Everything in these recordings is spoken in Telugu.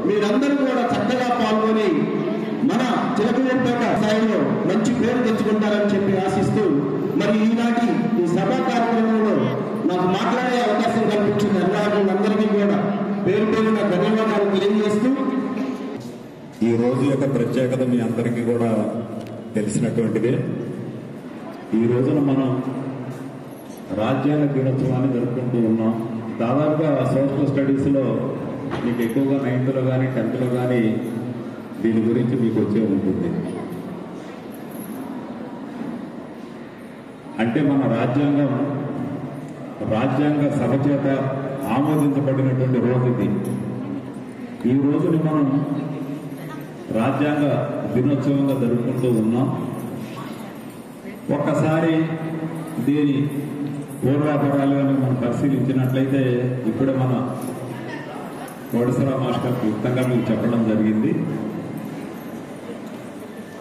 మీరందరూ కూడా చక్కగా పాల్గొని మన చిలకలూరుపేట స్థాయిలో మంచి పేరు తెచ్చుకుంటారని చెప్పి ఆశిస్తూ మరి ఈనాటి ఈ సభా కార్యక్రమంలో నాకు మాట్లాడే అవకాశం కల్పించిన అందరికీ కూడా పేరు పేరున ధన్యవాదాలు తెలియజేస్తూ ఈ రోజు యొక్క ప్రత్యేకత మీ అందరికీ కూడా తెలిసినటువంటిదే. ఈ రోజున మనం రాజ్యాంగ దినోత్సవాన్ని జరుపుకుంటూ ఉన్నాం. దాదాపుగా సోషల్ స్టడీస్లో మీకు ఎక్కువగా 9th కానీ 10th కానీ దీని గురించి మీకు వచ్చే ఉంటుంది. అంటే మన రాజ్యాంగ సభ చేత ఆమోదించబడినటువంటి రోజు ఇది. ఈ రోజుని మనం రాజ్యాంగ దినోత్సవంగా జరుపుకుంటూ ఉన్నాం. ఒక్కసారి దీని పూర్వాపరాలను మనం పరిశీలించినట్లయితే ఇప్పుడే మన కోటేశ్వరరావు మాస్టర్ క్లుప్తంగా మీకు చెప్పడం జరిగింది.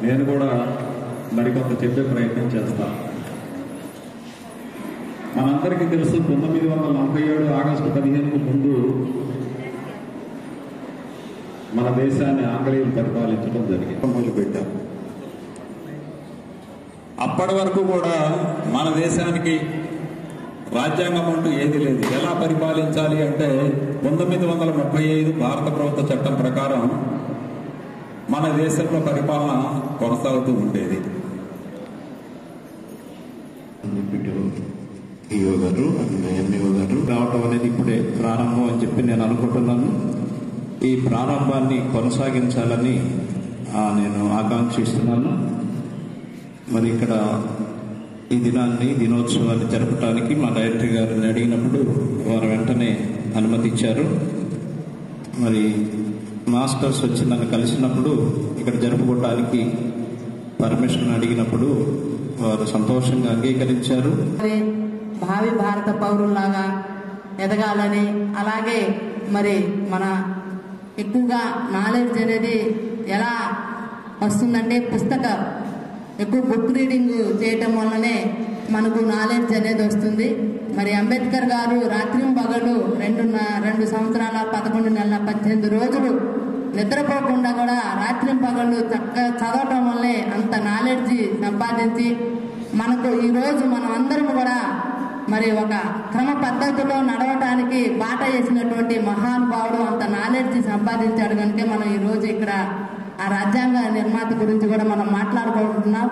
నేను కూడా మరికొంత చెప్పే ప్రయత్నం చేస్తాను. మనందరికీ తెలుసు 1947 ఆగస్టు 15కు ముందు మన దేశాన్ని ఆంగ్లేయులు పరిపాలించడం జరిగింది, మొదలుపెట్టాం. అప్పటి వరకు కూడా మన దేశానికి రాజ్యాంగం అంటూ ఏది లేదు. ఎలా పరిపాలించాలి అంటే 1935 భారత ప్రభుత్వ చట్టం ప్రకారం మన దేశంలో పరిపాలన కొనసాగుతూ ఉండేది. ఈఓ గారు ఎంఈఓ గారు రావటం అనేది ఇప్పుడే ప్రారంభం అని చెప్పి నేను అనుకుంటున్నాను. ఈ ప్రారంభాన్ని కొనసాగించాలని నేను ఆకాంక్షిస్తున్నాను. మరి ఇక్కడ ఈ దినోత్సవాన్ని జరపడానికి మా డైరెక్టర్ గారిని అడిగినప్పుడు వారు వెంటనే అనుమతి ఇచ్చారు. మరి మాస్టర్స్ వచ్చి నన్ను కలిసినప్పుడు ఇక్కడ జరుపుకోవడానికి పర్మిషన్ అడిగినప్పుడు వారు సంతోషంగా అంగీకరించారు. భావి భారత పౌరుల్లాగా ఎదగాలని, అలాగే మరి మన ఎక్కువగా నాలెడ్జ్ అనేది ఎలా వస్తుందంటే ఎక్కువ బుక్ రీడింగ్ చేయటం వల్లనే మనకు నాలెడ్జ్ అనేది వస్తుంది. మరి అంబేద్కర్ గారు రాత్రింపగలు 2 సంవత్సరాల 11 నెలల 18 రోజులు నిద్రపోకుండా కూడా రాత్రింపగలు చక్కగా చదవటం వల్లే అంత నాలెడ్జ్ సంపాదించి మనకు ఈరోజు మనం అందరం కూడా మరి ఒక క్రమ పద్ధతిలో నడవటానికి బాట వేసినటువంటి మహానుభావుడు, అంత నాలెడ్జ్ సంపాదించాడు కనుక మనం ఈరోజు ఇక్కడ ఆ రాజ్యాంగ నిర్మాత గురించి కూడా మనం మాట్లాడుకుంటున్నాం.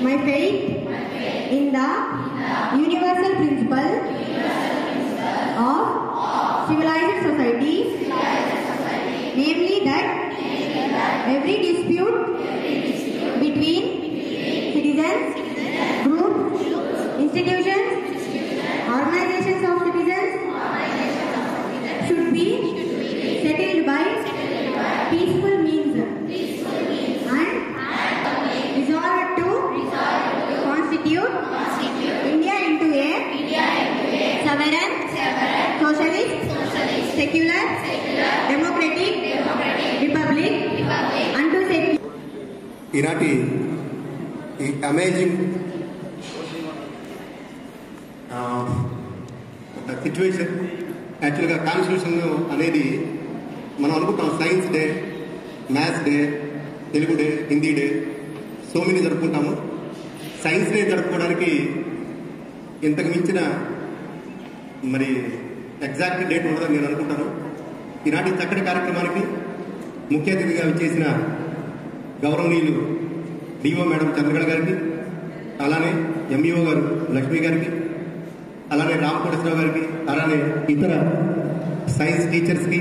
My faith in the universal principle of civilized society, namely that every dispute between citizens, groups, institutions, organizations of citizens should be settled by peaceful means and resolved to constitute India into a sovereign, socialist, secular, democratic republic unto ఈనాటి ఈ అమేజింగ్ సిచ్యువేషన్. యాక్చువల్గా కాన్స్టిట్యూషన్ అనేది మనం అనుకుంటాం science day, maths day, Telugu day, Hindi day, so many జరుపుకుంటాము. సైన్స్ డే జరుపుకోవడానికి ఇంతకు మించిన మరి ఎగ్జాక్ట్ డేట్ ఉండదని నేను అనుకుంటాను. ఈనాటి చక్కటి కార్యక్రమానికి ముఖ్య అతిథిగా చేసిన గౌరవనీయులు డిఓ మేడం చంద్రగఢ గారికి, అలానే ఎంఈఓ గారు లక్ష్మి గారికి, అలానే రామకోటేశ్వరరావు గారికి, అలానే ఇతర సైన్స్ టీచర్స్కి,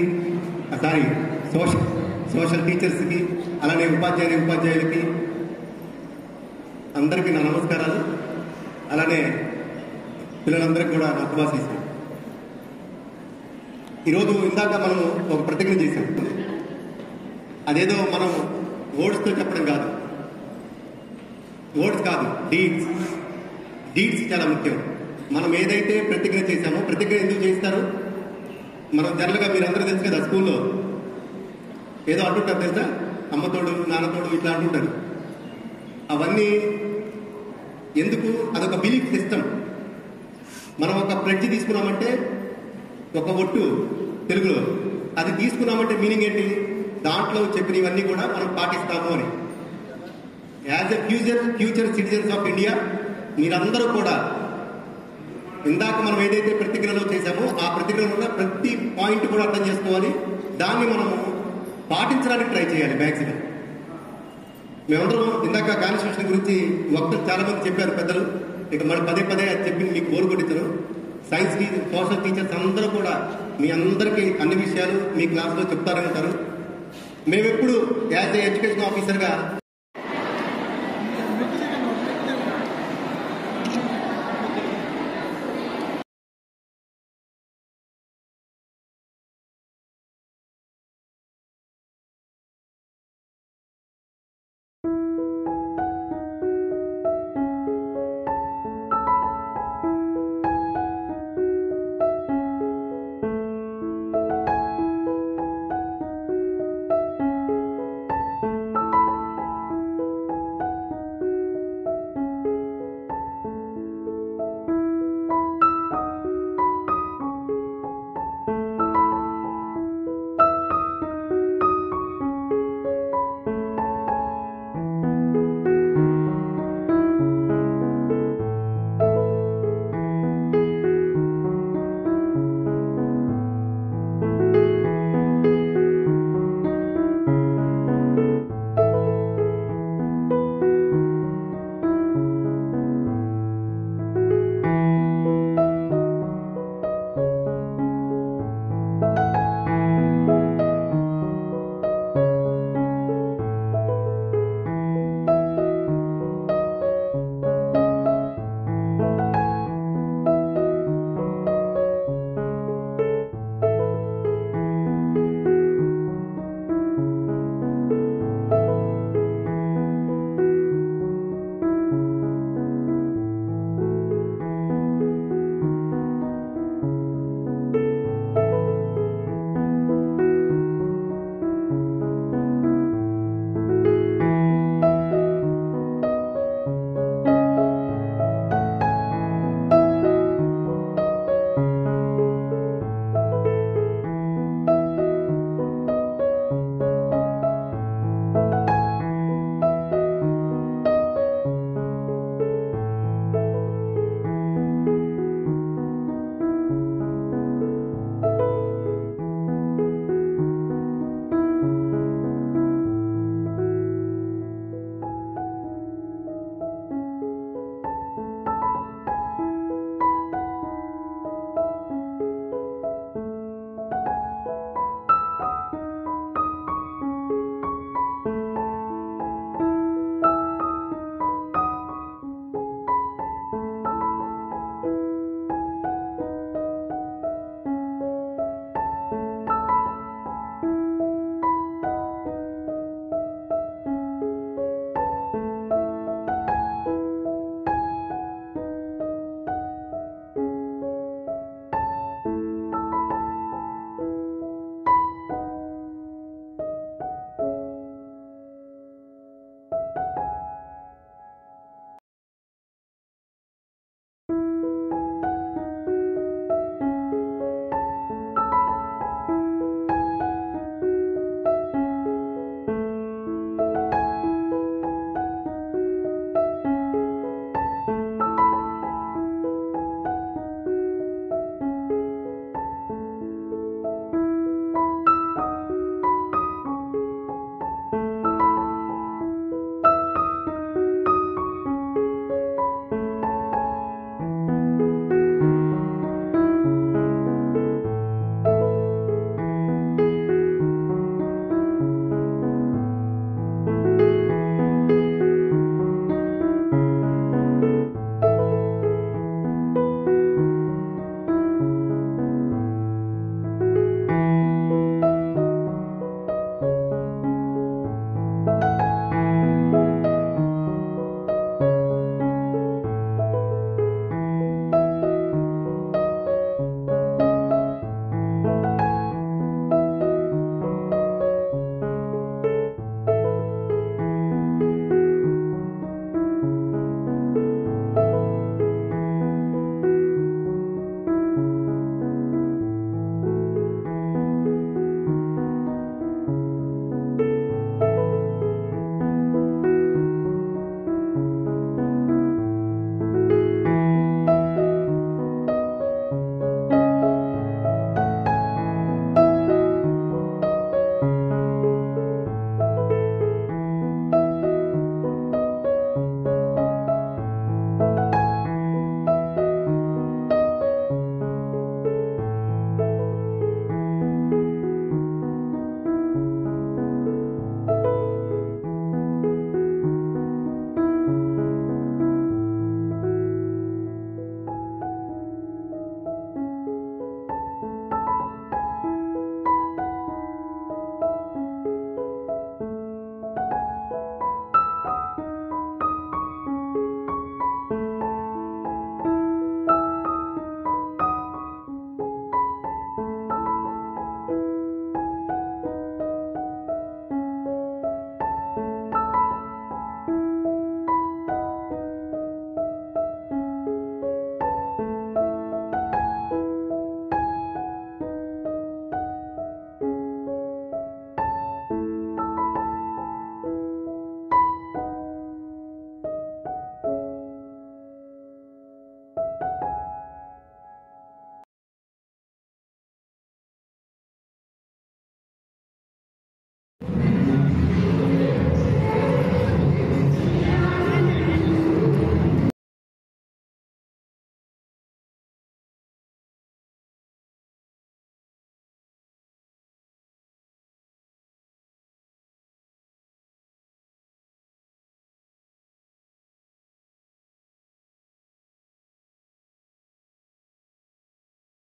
సోషల్ టీచర్స్కి, అలానే ఉపాధ్యాయులకి అందరికీ నా నమస్కారాలు. అలానే పిల్లలందరికీ కూడా నా శుభాశీస్సులు. ఈరోజు ఇందాక మనము ఒక ప్రతిజ్ఞ చేశాం. అదేదో మనం వర్డ్స్తో చెప్పడం కాదు, వర్డ్స్ కాదు, డీడ్స్ చాలా ముఖ్యం. మనం ఏదైతే ప్రతిజ్ఞ చేశామో, ప్రతిజ్ఞ ఎందుకు చేస్తారు? మనం జనరల్గా మీరు అందరూ తెలుసు కదా, స్కూల్లో ఏదో అంటుంటారు తెలుసా, అమ్మతోడు నాన్నతోడు ఇట్లా అంటుంటారు. అవన్నీ ఎందుకు? అదొక బిలీఫ్ సిస్టమ్. మనం ఒక ప్లెడ్జ్ తీసుకున్నామంటే ఒక ఒట్టు తెలుగులో. అది తీసుకున్నామంటే మీనింగ్ ఏంటి? దాంట్లో చెప్పినవన్నీ కూడా మనం పాటిస్తాము అని. As a future citizens of India మీరందరూ కూడా ఇందాక మనం ఏదైతే ప్రతిజ్ఞలో చేశామో ఆ ప్రతిజ్ఞలో ఉన్న ప్రతి పాయింట్ కూడా అర్థం చేసుకోవాలి. దాన్ని మనము పాటించడానికి ట్రై చేయాలి మ్యాక్సిమం. మేమందరం ఇందాక కాన్స్టిట్యూషన్ గురించి వక్తలు చాలా మంది చెప్పారు పెద్దలు. ఇక మరి పదే పదే అది చెప్పి మీకు బోరు కొట్టించరు. సైన్స్ సోషల్ టీచర్స్ అందరూ కూడా మీ అందరికీ అన్ని విషయాలు మీ క్లాస్లో చెప్తారంటారు. మేమెప్పుడు యాజ్ ఏ ఎడ్యుకేషన్ ఆఫీసర్గా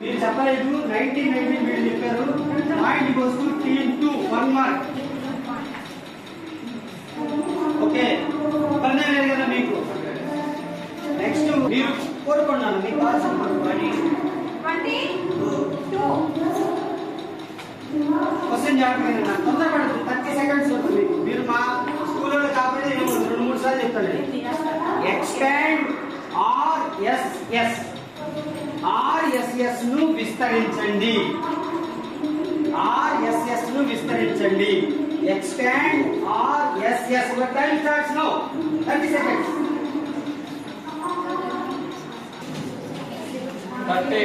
మీరు చెప్పలేదు 1919 మీరు చెప్పారు. Point goes to team 2 1 mark. Okay ఇబ్బంది లేదు కదా మీకు. నెక్స్ట్ మీరు కోరుకున్నాను మీకు కావాల్సిన మార్కులు 22 క్వశ్చన్ జాగ్రత్తగా తొందరపడదు. 30 సెకండ్స్ ఉంటుంది. మీరు మా స్కూల్లో కాబట్టి 2-3 సార్లు చెప్తాను. ఎక్స్పాండ్ RSS ను విస్తరించండి. RSS ను విస్తరించండి. Expand RSS. Your time starts now. 30 seconds. 30.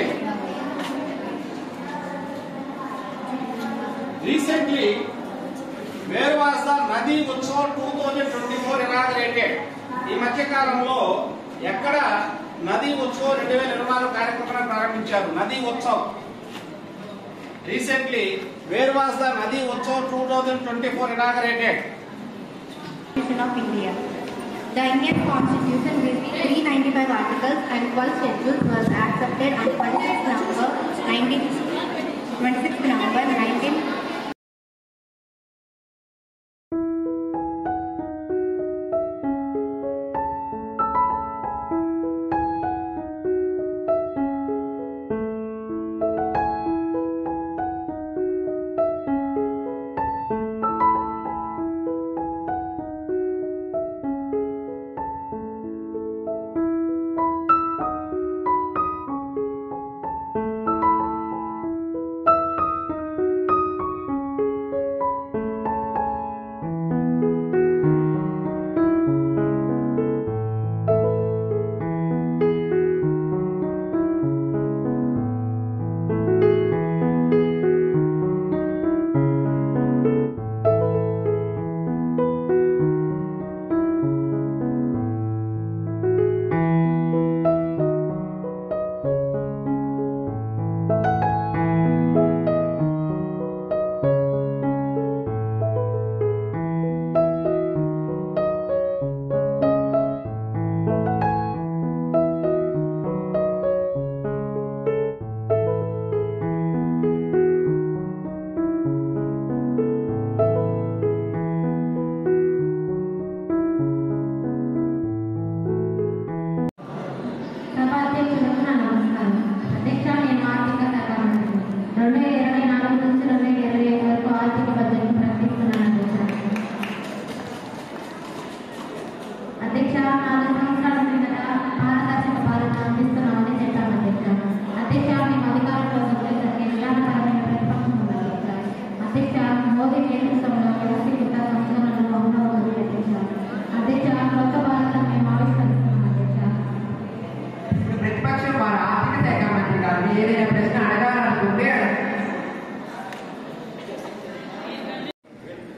Recently, where was the Nadi Utsav 2024 inaugurated? ఈ మధ్య కాలంలో ఎక్కడ నదీ ఉత్సవ్ 2024 కార్యక్రమాన్ని ప్రారంభించారు? నదీ Utsav. Recently where was the నదీ Utsav 2024 inaugurated? of India. The Indian Constitution with 395 articles and 12 schedules was accepted on 26 November 19.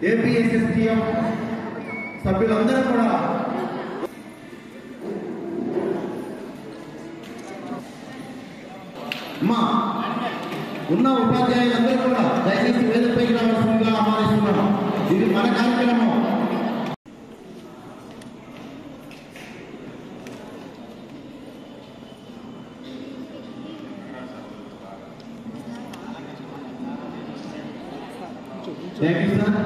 ఏపీఎస్ఎస్టీఎం సభ్యులందరూ కూడా మా ఉన్న ఉపాధ్యాయులందరూ కూడా దయచేసి వేదికపైకి రావాల్సిందిగా ఆహ్వానిస్తున్నాం. ఇది మన కార్యక్రమం. Thank you sir.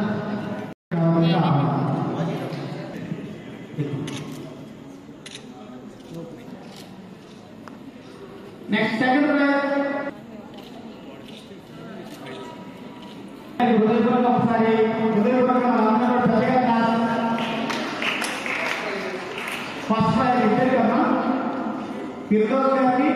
Next second prize ఒకసారి ఫస్ట్ ప్రైజ్ ఇద్దరు కన్నా ఫిర్దౌస్ గారికి